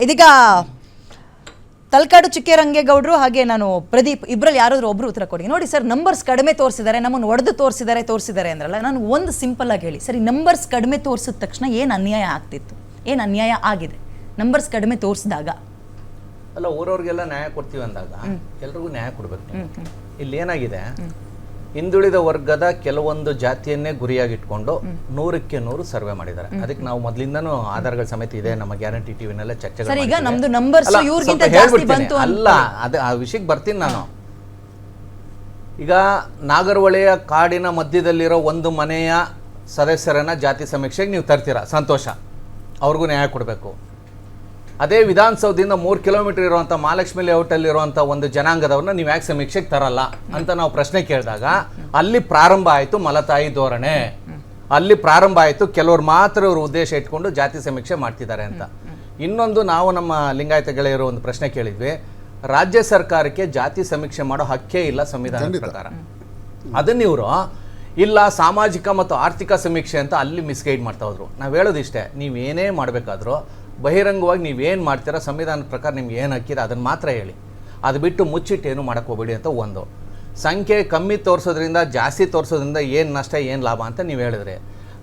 ಇದೀಗ ತಲಕಾಡು ಚಿಕ್ಕರಂಗೇಗೌಡರು ಹಾಗೆ ನಾನು ಪ್ರದೀಪ್ ಇಬ್ಬರಲ್ಲಿ ಯಾರಾದರೂ ಒಬ್ರು ಉತ್ತರ ಕೊಡಿ. ನೋಡಿ ಸರ್, ನಂಬರ್ಸ್ ಕಡಿಮೆ ತೋರಿಸಿದ್ದಾರೆ, ನಮ್ಮನ್ನು ಒಡೆದು ತೋರಿಸಿದ್ದಾರೆ ಅಂದ್ರಲ್ಲ. ನಾನು ಒಂದು ಸಿಂಪಲ್ ಆಗಿ ಹೇಳಿ ಸರಿ, ನಂಬರ್ಸ್ ಕಡಿಮೆ ತೋರಿಸಿದ ತಕ್ಷಣ ಏನು ಅನ್ಯಾಯ ಆಗ್ತಿತ್ತು, ಏನು ಅನ್ಯಾಯ ಆಗಿದೆ ನಂಬರ್ಸ್ ಕಡಿಮೆ ತೋರಿಸಿದಾಗ? ಅಲ್ಲ, ಊರವ್ರಿಗೆಲ್ಲ ನ್ಯಾಯ ಕೊಡ್ತೀವಿ ಅಂದಾಗ ಎಲ್ರಿಗೂ ನ್ಯಾಯ ಕೊಡ್ಬೇಕು. ಇಲ್ಲಿ ಏನಾಗಿದೆ, ಹಿಂದುಳಿದ ವರ್ಗದ ಕೆಲವೊಂದು ಜಾತಿಯನ್ನೇ ಗುರಿಯಾಗಿಟ್ಕೊಂಡು 100ಕ್ಕೆ 100 ಸರ್ವೆ ಮಾಡಿದ್ದಾರೆ. ಅದಕ್ಕೆ ನಾವು ಮೊದಲಿಂದನೂ ಆಧಾರಗಳ ಸಮೇತ ಇದೆ, ನಮ್ಮ ಗ್ಯಾರಂಟಿ ಟಿವಿನೆಲ್ಲ ಚರ್ಚೆ. ಈಗ ನಮ್ದು ನಂಬರ್ಸ್ ಇವ್ರಿಗಿಂತ ಜಾಸ್ತಿ ಬಂತು ಅಲ್ಲ, ಅದೇ ಆ ವಿಷಯಕ್ಕೆ ಬರ್ತೀನಿ ನಾನು. ಈಗ ನಾಗರಹೊಳೆಯ ಕಾಡಿನ ಮಧ್ಯದಲ್ಲಿರೋ ಒಂದು ಮನೆಯ ಸದಸ್ಯರನ್ನ ಜಾತಿ ಸಮೀಕ್ಷೆಗೆ ನೀವು ತರ್ತೀರಾ, ಸಂತೋಷ, ಅವ್ರಿಗೂ ನ್ಯಾಯ ಕೊಡಬೇಕು. ಅದೇ ವಿಧಾನಸೌಧದಿಂದ 3 ಕಿಲೋಮೀಟರ್ ಇರುವಂಥ ಮಹಾಲಕ್ಷ್ಮಿ ಲೇಔಟಲ್ಲಿರುವಂಥ ಒಂದು ಜನಾಂಗದವ್ರನ್ನ ನೀವು ಯಾಕೆ ಸಮೀಕ್ಷೆಗೆ ತರಲ್ಲ ಅಂತ ನಾವು ಪ್ರಶ್ನೆ ಕೇಳಿದಾಗ ಅಲ್ಲಿ ಪ್ರಾರಂಭ ಆಯಿತು ಮಲತಾಯಿ ಧೋರಣೆ. ಅಲ್ಲಿ ಪ್ರಾರಂಭ ಆಯಿತು ಕೆಲವ್ರು ಮಾತ್ರ ಇವರು ಉದ್ದೇಶ ಇಟ್ಕೊಂಡು ಜಾತಿ ಸಮೀಕ್ಷೆ ಮಾಡ್ತಿದ್ದಾರೆ ಅಂತ. ಇನ್ನೊಂದು, ನಾವು ನಮ್ಮ ಲಿಂಗಾಯತ ಗೆಳೆಯರು ಒಂದು ಪ್ರಶ್ನೆ ಕೇಳಿದ್ವಿ, ರಾಜ್ಯ ಸರ್ಕಾರಕ್ಕೆ ಜಾತಿ ಸಮೀಕ್ಷೆ ಮಾಡೋ ಹಕ್ಕೇ ಇಲ್ಲ ಸಂವಿಧಾನದ ಪ್ರಕಾರ. ಅದನ್ನ ಇವರು ಇಲ್ಲ ಸಾಮಾಜಿಕ ಮತ್ತು ಆರ್ಥಿಕ ಸಮೀಕ್ಷೆ ಅಂತ ಅಲ್ಲಿ ಮಿಸ್ಗೈಡ್ ಮಾಡ್ತಾ ಹೋದ್ರು. ನಾವು ಹೇಳೋದಿಷ್ಟೇ, ನೀವೇನೇ ಮಾಡಬೇಕಾದ್ರೂ ಬಹಿರಂಗವಾಗಿ ನೀವೇನು ಮಾಡ್ತೀರಾ ಸಂವಿಧಾನದ ಪ್ರಕಾರ ನಿಮ್ಗೆ ಏನು ಹಾಕಿದ್ರೆ ಅದನ್ನು ಮಾತ್ರ ಹೇಳಿ, ಅದು ಬಿಟ್ಟು ಮುಚ್ಚಿಟ್ಟು ಏನು ಮಾಡೋಕ್ಕೆ ಹೋಗ್ಬೇಡಿ ಅಂತ. ಒಂದು ಸಂಖ್ಯೆ ಕಮ್ಮಿ ತೋರಿಸೋದ್ರಿಂದ ಜಾಸ್ತಿ ತೋರಿಸೋದ್ರಿಂದ ಏನು ನಷ್ಟ ಏನು ಲಾಭ ಅಂತ ನೀವು ಹೇಳಿದ್ರಿ.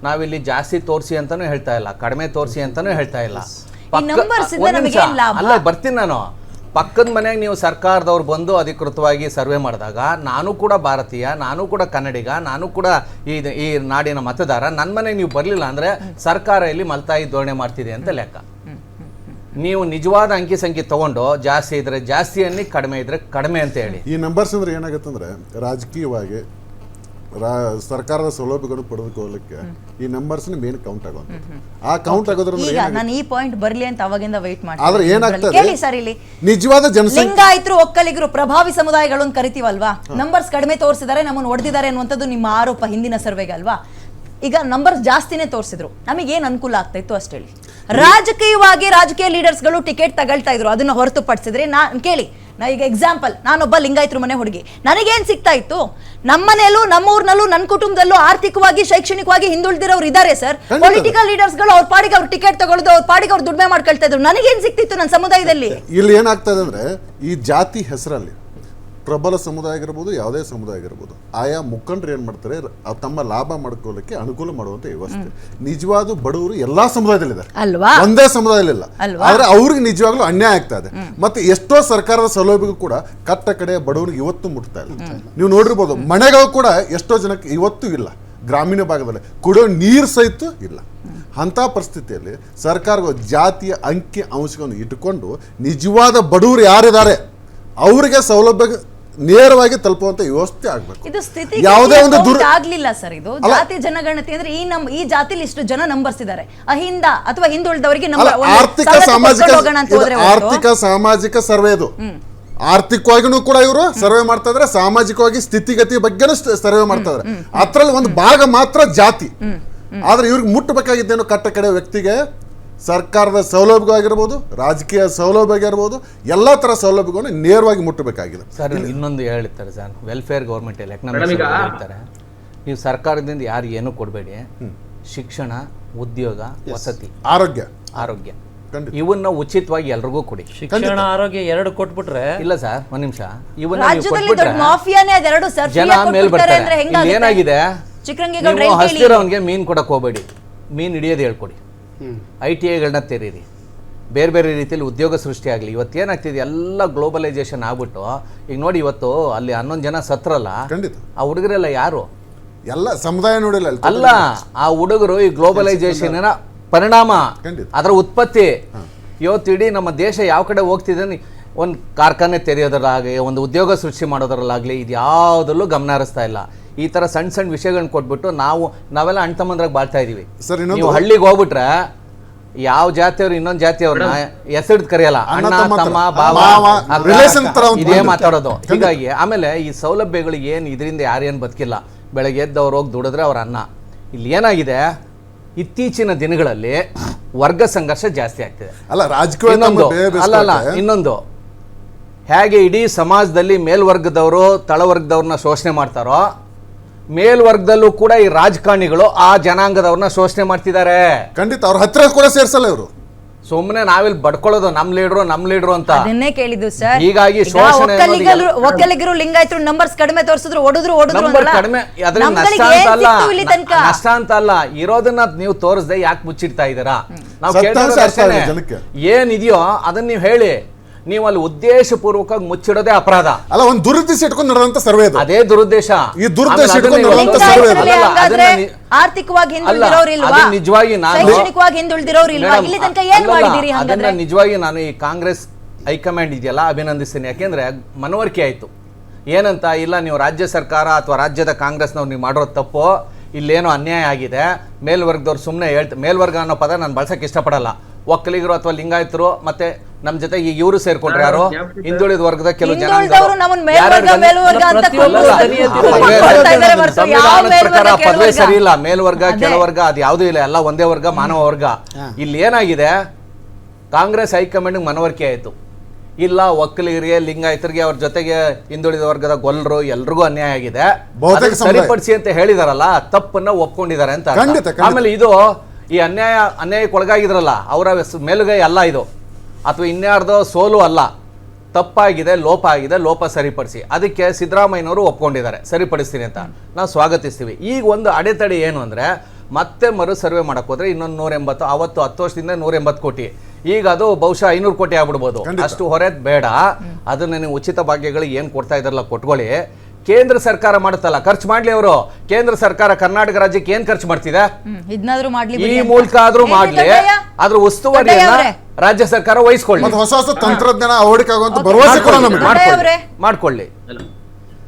ನಾವಿಲ್ಲಿ ಜಾಸ್ತಿ ತೋರಿಸಿ ಅಂತಲೂ ಹೇಳ್ತಾ ಇಲ್ಲ, ಕಡಿಮೆ ತೋರಿಸಿ ಅಂತಲೂ ಹೇಳ್ತಾ ಇಲ್ಲ. ಅಲ್ಲ, ಬರ್ತೀನಿ ನಾನು. ಪಕ್ಕದ ಮನೆಗೆ ನೀವು ಸರ್ಕಾರದವ್ರು ಬಂದು ಅಧಿಕೃತವಾಗಿ ಸರ್ವೆ ಮಾಡಿದಾಗ ನಾನು ಕೂಡ ಭಾರತೀಯ, ನಾನು ಕೂಡ ಕನ್ನಡಿಗ, ನಾನು ಕೂಡ ಈ ನಾಡಿನ ಮತದಾರ, ನನ್ನ ಮನೆಗೆ ನೀವು ಬರಲಿಲ್ಲ ಅಂದರೆ ಸರ್ಕಾರ ಇಲ್ಲಿ ಮಲ್ತಾಯಿ ಧೋರಣೆ ಮಾಡ್ತಿದೆ ಅಂತ ಲೆಕ್ಕ. ನೀವು ನಿಜವಾದ ಅಂಕಿ ಸಂಖ್ಯೆ ತಗೊಂಡು ಜಾಸ್ತಿ ಇದ್ರೆ ಜಾಸ್ತಿ ಅನ್ನಿ, ಕಡಿಮೆ ಇದ್ರೆ ಕಡಿಮೆ ಅಂತ ಹೇಳಿ. ಈ ನಂಬರ್ಸ್ ಅಂದ್ರೆ ಏನಾಗುತ್ತೆ ಅಂದ್ರೆ, ರಾಜಕೀಯವಾಗಿ ಸರ್ಕಾರದ ಸೌಲಭ್ಯಗಳನ್ನು ಪಡೆದುಕೊಳ್ಳಲಿಕ್ಕೆ ಈ ನಂಬರ್ಸ್ ಮೇನ್ ಕೌಂಟ್ ಆಗುತ್ತೆ. ಆ ಕೌಂಟ್ ಆಗೋದ್ರಿಂದ ನಾನು ಈ ಪಾಯಿಂಟ್ ಬರ್ಲಿ ಅಂತ ಅವಾಗಿಂದ ವೇಟ್ ಮಾಡಿ. ಆದ್ರೆ ಏನಾಗ್ತದೆ ಕೇಳಿ ಸರ್, ಇಲ್ಲಿ ನಿಜವಾದ ಜನಸಂಖ್ಯೆ, ಲಿಂಗಾಯತರು, ಒಕ್ಕಲಿಗರು, ಪ್ರಭಾವಿ ಸಮುದಾಯಗಳು ಅಂತ ಕರಿತೀವಲ್ವಾ, ನಂಬರ್ಸ್ ಕಡಿಮೆ ತೋರಿಸಿದ್ದಾರೆ, ನಮ್ಮನ್ನು ಹೊಡೆದಿದ್ದಾರೆ ಅನ್ನುವಂಥದ್ದು ನಿಮ್ಮ ಆರೋಪ ಹಿಂದಿನ ಸರ್ವೆಗೆ ಅಲ್ವಾ? ಈಗ ನಂಬರ್ಸ್ ಜಾಸ್ತಿನೇ ತೋರಿಸಿದ್ರು, ನಮಗೇನು ಅನುಕೂಲ ಆಗ್ತಾ ಇತ್ತು ಅಷ್ಟು ಹೇಳಿ. ರಾಜಕೀಯವಾಗಿ ರಾಜಕೀಯ ಲೀಡರ್ಸ್ಗಳು ಟಿಕೆಟ್ ತಗೊಳ್ತಾ ಇದ್ರು, ಅದನ್ನ ಹೊರತುಪಡಿಸಿದ್ರೆ ಕೇಳಿ, ನಾ ಈಗ ಎಕ್ಸಾಂಪಲ್, ನಾನೊಬ್ಬ ಲಿಂಗಾಯತರು ಮನೆ ಹುಡುಗಿ, ನನಗೇನ್ ಸಿಗ್ತಾ ಇತ್ತು? ನಮ್ಮನೇಲೂ, ನಮ್ಮೂರ್ನಲ್ಲೂ, ನನ್ನ ಕುಟುಂಬದಲ್ಲೂ ಆರ್ಥಿಕವಾಗಿ ಶೈಕ್ಷಣಿಕವಾಗಿ ಹಿಂದುಳಿದಿರೋರು ಇದ್ದಾರೆ ಸರ್. ಪೊಲಿಟಿಕಲ್ ಲೀಡರ್ಸ್ಗಳು ಅವ್ರ ಪಾಡಿಗೆ ಅವ್ರು ಟಿಕೆಟ್ ತಗೊಳ್ಳೋದು, ಅವ್ರ ಪಾಡಿಗೆ ಅವ್ರು ದುಡಿಮೆ ಮಾಡ್ಕೊಳ್ತಾ ಇದ್ರು. ನನಗೇನ್ ಸಿಕ್ತಿತ್ತು ನನ್ನ ಸಮುದಾಯದಲ್ಲಿ? ಇಲ್ಲಿ ಏನಾಗ್ತದೆ ಅಂದ್ರೆ, ಈ ಜಾತಿ ಹೆಸರಲ್ಲಿ ಪ್ರಬಲ ಸಮುದಾಯ ಆಗಿರ್ಬೋದು, ಯಾವುದೇ ಸಮುದಾಯ ಆಗಿರ್ಬೋದು, ಆಯಾ ಮುಖಂಡರು ಏನ್ ಮಾಡ್ತಾರೆ, ತಮ್ಮ ಲಾಭ ಮಾಡ್ಕೊಳ್ಳಿಕ್ಕೆ ಅನುಕೂಲ ಮಾಡುವಂತ ವ್ಯವಸ್ಥೆ. ನಿಜವಾದ ಬಡವರು ಎಲ್ಲಾ ಸಮುದಾಯದಲ್ಲಿದ್ದಾರೆ, ಒಂದೇ ಸಮುದಾಯದಲ್ಲಿಲ್ಲ. ಆದ್ರೆ ಅವ್ರಿಗೆ ನಿಜವಾಗ್ಲೂ ಅನ್ಯಾಯ ಆಗ್ತಾ ಇದೆ. ಮತ್ತೆ ಎಷ್ಟೋ ಸರ್ಕಾರದ ಸೌಲಭ್ಯಗಳು ಕೂಡ ಕಟ್ಟ ಕಡೆ ಬಡವರಿಗೆ ಇವತ್ತು ಮುಟ್ತಾ ಇಲ್ಲ. ನೀವು ನೋಡಿರ್ಬೋದು, ಮನೆಗಳು ಕೂಡ ಎಷ್ಟೋ ಜನಕ್ಕೆ ಇವತ್ತು ಇಲ್ಲ. ಗ್ರಾಮೀಣ ಭಾಗದಲ್ಲಿ ಕುಡಿಯೋ ನೀರು ಸಹಿತ ಇಲ್ಲ. ಅಂತ ಪರಿಸ್ಥಿತಿಯಲ್ಲಿ ಸರ್ಕಾರ ಜಾತಿಯ ಅಂಕಿ ಅಂಶಗಳನ್ನು ಇಟ್ಟುಕೊಂಡು ನಿಜವಾದ ಬಡವರು ಯಾರಿದ್ದಾರೆ ಅವರಿಗೆ ಸೌಲಭ್ಯ ನೇರವಾಗಿ ತಲುಪುವಂತ ವ್ಯವಸ್ಥೆ ಆಗ್ಬೇಕು. ಇದು ಸ್ಥಿತಿ ಯಾವುದೇ ಒಂದು ಆಗ್ಲಿಲ್ಲ ಸರ್. ಇದು ಜಾತಿ ಜನಗಣತಿ ಅಂದ್ರೆ ಈ ಜಾತಿಲಿ ಇಷ್ಟು ಜನ ನಂಬರ್ಸ್ ಇದ್ದಾರೆ, ಅಹಿಂದ ಅಥವಾ ಹಿಂದುಳಿದವರಿಗೆ ಆರ್ಥಿಕ ಸಾಮಾಜಿಕ ಸರ್ವೆ. ಇದು ಆರ್ಥಿಕವಾಗಿನೂ ಕೂಡ ಇವರು ಸರ್ವೆ ಮಾಡ್ತಾ ಇದ್ರೆ, ಸಾಮಾಜಿಕವಾಗಿ ಸ್ಥಿತಿಗತಿ ಬಗ್ಗೆನೂ ಸರ್ವೆ ಮಾಡ್ತಾ ಇದ್ದಾರೆ. ಅದ್ರಲ್ಲಿ ಒಂದು ಭಾಗ ಮಾತ್ರ ಜಾತಿ. ಆದ್ರೆ ಇವ್ರಿಗೆ ಮುಟ್ಟಬೇಕಾಗಿದ್ದೇನು, ಕಟ್ಟ ಕಡೆ ವ್ಯಕ್ತಿಗೆ ಸರ್ಕಾರದ ಸೌಲಭ್ಯ ಆಗಿರ್ಬೋದು, ರಾಜಕೀಯ ಸೌಲಭ್ಯ ಆಗಿರ್ಬೋದು, ಎಲ್ಲಾ ತರ ಸೌಲಭ್ಯಗಳನ್ನು ನೇರವಾಗಿ ಮುಟ್ಟಬೇಕಾಗಿದೆ. ಸರ್, ಇನ್ನೊಂದು ಹೇಳ್ತಾರೆ ಸರ್, ವೆಲ್ಫೇರ್ ಗೌರ್ಮೆಂಟ್ ಎಕನಾಮಿಕ್ಸ್ ಹೇಳ್ತಾರೆ, ನೀವು ಸರ್ಕಾರದಿಂದ ಯಾರು ಏನೂ ಕೊಡಬೇಡಿ, ಶಿಕ್ಷಣ, ಉದ್ಯೋಗ, ವಸತಿ, ಆರೋಗ್ಯ ಇವನ್ನ ಉಚಿತವಾಗಿ ಎಲ್ರಿಗೂ ಕೊಡಿ. ಶಿಕ್ಷಣ, ಆರೋಗ್ಯ ಎರಡು ಕೊಟ್ಬಿಟ್ರೆ ಇಲ್ಲ ಸರ್, ಒಂದ್ ನಿಮಿಷ, ಇವನ್ನ ಜನ ಮೇಲ್ ಬರ್ತಾರೆ. ಏನಾಗಿದೆ, ಹಸ್ತಿರೋನ್ಗೆ ಮೀನ್ ಕೊಡಕ್ ಹೋಗ್ಬೇಡಿ, ಮೀನ್ ಹಿಡಿಯೋದು ಹೇಳ್ಕೊಡಿ. ITIಗಳನ್ನ ತೆರೀರಿ, ಬೇರೆ ಬೇರೆ ರೀತಿಯಲ್ಲಿ ಉದ್ಯೋಗ ಸೃಷ್ಟಿ ಆಗಲಿ. ಇವತ್ತೇನಾಗ್ತಿದೆ, ಎಲ್ಲ ಗ್ಲೋಬಲೈಸೇಷನ್ ಆಗ್ಬಿಟ್ಟು, ಈಗ ನೋಡಿ ಇವತ್ತು ಅಲ್ಲಿ 11 ಜನ ಸತ್ರಲ್ಲ, ಆ ಹುಡುಗರೆಲ್ಲ ಯಾರು? ಎಲ್ಲ ಸಮುದಾಯ ನೋಡಿಲ್ಲ ಅಲ್ಲ, ಆ ಹುಡುಗರು ಈ ಗ್ಲೋಬಲೈಸೇಷನ್ ಪರಿಣಾಮ, ಅದರ ಉತ್ಪತ್ತಿ. ಇವತ್ತು ಇಡೀ ನಮ್ಮ ದೇಶ ಯಾವ ಕಡೆ ಹೋಗ್ತಿದೆ, ಒಂದು ಕಾರ್ಖಾನೆ ತೆರೆಯೋದ್ರಲ್ಲಾಗಲಿ, ಒಂದು ಉದ್ಯೋಗ ಸೃಷ್ಟಿ ಮಾಡೋದ್ರಲ್ಲಾಗಲಿ, ಇದು ಯಾವುದರಲ್ಲೂ ಗಮನ ಹರಿಸ್ತಾ ಇಲ್ಲ. ಈ ತರ ಸಣ್ಣ ಸಣ್ಣ ವಿಷಯಗಳನ್ನ ಕೊಟ್ಬಿಟ್ಟು ನಾವೆಲ್ಲ ಅಣ್ಣ ತಮ್ಮಂದ್ರಾಗ ಬಾಳ್ತಾ ಇದೀವಿ. ನೀವು ಹಳ್ಳಿಗೆ ಹೋಗ್ಬಿಟ್ರೆ ಯಾವ ಜಾತಿಯವ್ರು ಇನ್ನೊಂದು ಜಾತಿಯವ್ರನ್ನ ಹೆಸರಿಡ್ ಕರೆಯಲ್ಲ, ಅಣ್ಣ ತಮ್ಮ ಬಾವ ಇದೇ ಮಾತಾಡೋದು. ಹೀಗಾಗಿ ಆಮೇಲೆ ಈ ಸೌಲಭ್ಯಗಳು ಏನು, ಇದರಿಂದ ಯಾರೇನು ಬದುಕಿಲ್ಲ. ಬೆಳಗ್ಗೆ ಎದ್ದವ್ರು ಹೋಗಿ ದುಡಿದ್ರೆ ಅವ್ರ ಅನ್ನ. ಇಲ್ಲಿ ಏನಾಗಿದೆ, ಇತ್ತೀಚಿನ ದಿನಗಳಲ್ಲಿ ವರ್ಗ ಸಂಘರ್ಷ ಜಾಸ್ತಿ ಆಗ್ತಿದೆ. ಇನ್ನೊಂದು, ಹೇಗೆ ಇಡೀ ಸಮಾಜದಲ್ಲಿ ಮೇಲ್ವರ್ಗದವರು ತಳವರ್ಗದವ್ರನ್ನ ಶೋಷಣೆ ಮಾಡ್ತಾರೋ, ಮೇಲ್ವರ್ಗದಲ್ಲೂ ಕೂಡ ಈ ರಾಜಕಾರಣಿಗಳು ಆ ಜನಾಂಗದವ್ರನ್ನ ಶೋಷಣೆ ಮಾಡ್ತಿದ್ದಾರೆ. ಖಂಡಿತ ಅವ್ರ ಹತ್ರ ಕೂಡ ಸೇರ್ಸಲ್ಲ ಇವರು. ಸುಮ್ಮನೆ ನಾವಿಲ್ಲಿ ಬಡ್ಕೊಳ್ಳೋದು ನಮ್ ಲೀಡ್ರು ಅಂತ. ಅದನ್ನೇ ಕೇಳಿದ್ದು ಸರ್. ಹೀಗಾಗಿ ಶೋಷಣೆ ಒಕ್ಕಲಿಗರು ಲಿಂಗಾಯತರು ನಂಬರ್ಸ್ ಕಡಿಮೆ ತೋರಿಸಿದ್ರು, ಹೊಡೆದ್ರು ನಂಬರ್ ಕಡಿಮೆ, ಅದ್ರಲ್ಲಿ ನಷ್ಟ ಅಂತ ಅಲ್ಲ, ನಷ್ಟ ಅಂತ ಅಲ್ಲ, ಇರೋದನ್ನ ನೀವು ತೋರಿಸದೆ ಯಾಕೆ ಮುಚ್ಚಿಡ್ತಾ ಇದ್ದೀರಾ? ನಾವು ಕೇಳ್ತಾ ಏನಿದೆಯೋ ಅದನ್ನ ನೀವು ಹೇಳಿ. ನೀವು ಅಲ್ಲಿ ಉದ್ದೇಶಪೂರ್ವಕವಾಗಿ ಮುಚ್ಚಿಡೋದೇ ಅಪರಾಧ ಅಲ್ಲ. ಒಂದು ದುರುದ್ದೇಶ ಇಟ್ಕೊಂಡು ನಡೆದಂತ ಸರ್ವೆ ಅದು. ಅದೇ ದುರುದ್ದೇಶ. ಈ ದುರುದ್ದೇಶ ಇಟ್ಕೊಂಡು ನಡೆದಂತ ಸರ್ವೆ ಅದು. ಆರ್ಥಿಕವಾಗಿ ಹಿಂದುಳಿದಿರೋರಿಲ್ವಾ, ನಿಜವಾಗಿ ನಾನು ಶೈಕ್ಷಣಿಕವಾಗಿ ಹಿಂದುಳಿದಿರೋರಿಲ್ವಾ, ಇಲ್ಲಿ ತನಕ ಏನ್ ಮಾಡಿದಿರಿ? ಅದನ್ನ ನಿಜವಾಗಿ ನಾನು ಈ ಕಾಂಗ್ರೆಸ್ ಹೈಕಮಾಂಡ್ ಇದೆಯಲ್ಲ ಅಭಿನಂದಿಸ್ತೀನಿ. ಯಾಕೆಂದ್ರೆ ಮನವರಿಕೆ ಆಯ್ತು. ಏನಂತ ಇಲ್ಲ, ನೀವು ರಾಜ್ಯ ಸರ್ಕಾರ ಅಥವಾ ರಾಜ್ಯದ ಕಾಂಗ್ರೆಸ್ನವ್ರು ನೀವು ಮಾಡಿರೋ ತಪ್ಪು, ಇಲ್ಲೇನೋ ಅನ್ಯಾಯ ಆಗಿದೆ, ಮೇಲ್ವರ್ಗದವ್ರು ಸುಮ್ಮನೆ ಮೇಲ್ವರ್ಗ ಅನ್ನೋ ಪದ ನಾನು ಬಳಸಕ್ಕೆ ಇಷ್ಟಪಡಲ್ಲ. ಒಕ್ಕಲಿಗರು ಅಥವಾ ಲಿಂಗಾಯತರು ಮತ್ತೆ ನಮ್ ಜೊತೆ ಈಗ ಇವರು ಸೇರ್ಕೊಂಡ್ರೆ ಯಾರು ಹಿಂದುಳಿದ ವರ್ಗದ ಕೆಲವು ಜನ ಪದವೇ ಸರಿ ಇಲ್ಲ. ಮೇಲ್ವರ್ಗ ಕೆಳವರ್ಗ ಅದು ಯಾವ್ದು ಇಲ್ಲ, ಎಲ್ಲ ಒಂದೇ ವರ್ಗ, ಮಾನವ ವರ್ಗ. ಇಲ್ಲಿ ಏನಾಗಿದೆ, ಕಾಂಗ್ರೆಸ್ ಹೈಕಮಾಂಡ್ ಮನವರಿಕೆ ಆಯ್ತು, ಇಲ್ಲ ಒಕ್ಕಲಿಗರಿಗೆ ಲಿಂಗಾಯತರಿಗೆ ಅವ್ರ ಜೊತೆಗೆ ಹಿಂದುಳಿದ ವರ್ಗದ ಗೊಲ್ಲರು ಎಲ್ರಿಗೂ ಅನ್ಯಾಯ ಆಗಿದೆ, ಸರಿಪಡಿಸಿ ಅಂತ ಹೇಳಿದಾರಲ್ಲ, ತಪ್ಪನ್ನ ಒಪ್ಕೊಂಡಿದ್ದಾರೆ ಅಂತ. ಆಮೇಲೆ ಇದು ಈ ಅನ್ಯಾಯಕ್ಕೆ ಒಳಗಾಗಿದ್ರಲ್ಲ ಅವರ ಮೇಲುಗೈ ಅಲ್ಲ ಇದು, ಅಥವಾ ಇನ್ಯಾರ್ದೋ ಸೋಲು ಅಲ್ಲ, ತಪ್ಪಾಗಿದೆ, ಲೋಪ ಆಗಿದೆ, ಲೋಪ ಸರಿಪಡಿಸಿ. ಅದಕ್ಕೆ ಸಿದ್ದರಾಮಯ್ಯನವರು ಒಪ್ಕೊಂಡಿದ್ದಾರೆ, ಸರಿಪಡಿಸ್ತೀನಿ ಅಂತ ನಾವು ಸ್ವಾಗತಿಸ್ತೀವಿ. ಈಗ ಒಂದು ಅಡೆತಡೆ ಏನು ಅಂದ್ರೆ, ಮತ್ತೆ ಮರು ಸರ್ವೆ ಮಾಡಕ್ ಹೋದ್ರೆ ಇನ್ನೊಂದು 180, ಅವತ್ತು 10 ವರ್ಷದಿಂದ 180 ಕೋಟಿ, ಈಗ ಅದು ಬಹುಶಃ 500 ಕೋಟಿ ಆಗ್ಬಿಡ್ಬೋದು. ಅಷ್ಟು ಹೊರೆ ಬೇಡ. ಅದನ್ನ ನೀವು ಉಚಿತ ಭಾಗ್ಯಗಳು ಏನ್ ಕೊಡ್ತಾ ಇದಾರಲ್ಲ ಕೊಟ್ಕೊಳ್ಳಿ. ಕೇಂದ್ರ ಸರ್ಕಾರ ಮಾಡುತ್ತಲ್ಲ, ಖರ್ಚು ಮಾಡ್ಲಿ ಅವರು. ಕೇಂದ್ರ ಸರ್ಕಾರ ಕರ್ನಾಟಕ ರಾಜ್ಯಕ್ಕೆ ಏನ್ ಖರ್ಚು ಮಾಡ್ತಿದೆ, ಈ ಮೂಲಕ ಆದ್ರೂ ಮಾಡ್ಲಿ. ಅದ್ರ ಉಸ್ತುವಾರಿಯನ್ನ ರಾಜ್ಯ ಸರ್ಕಾರ ವಹಿಸ್ಕೊಳ್ಳಿ, ಹೊಸ ಹೊಸ ತಂತ್ರಜ್ಞಾನ ಅಳವಡಿಕೆ ಆಗುವಂತ ಭರವಸೆ ಕೂಡ ನಮಗೆ ಮಾಡ್ಕೊಳ್ಳಿ.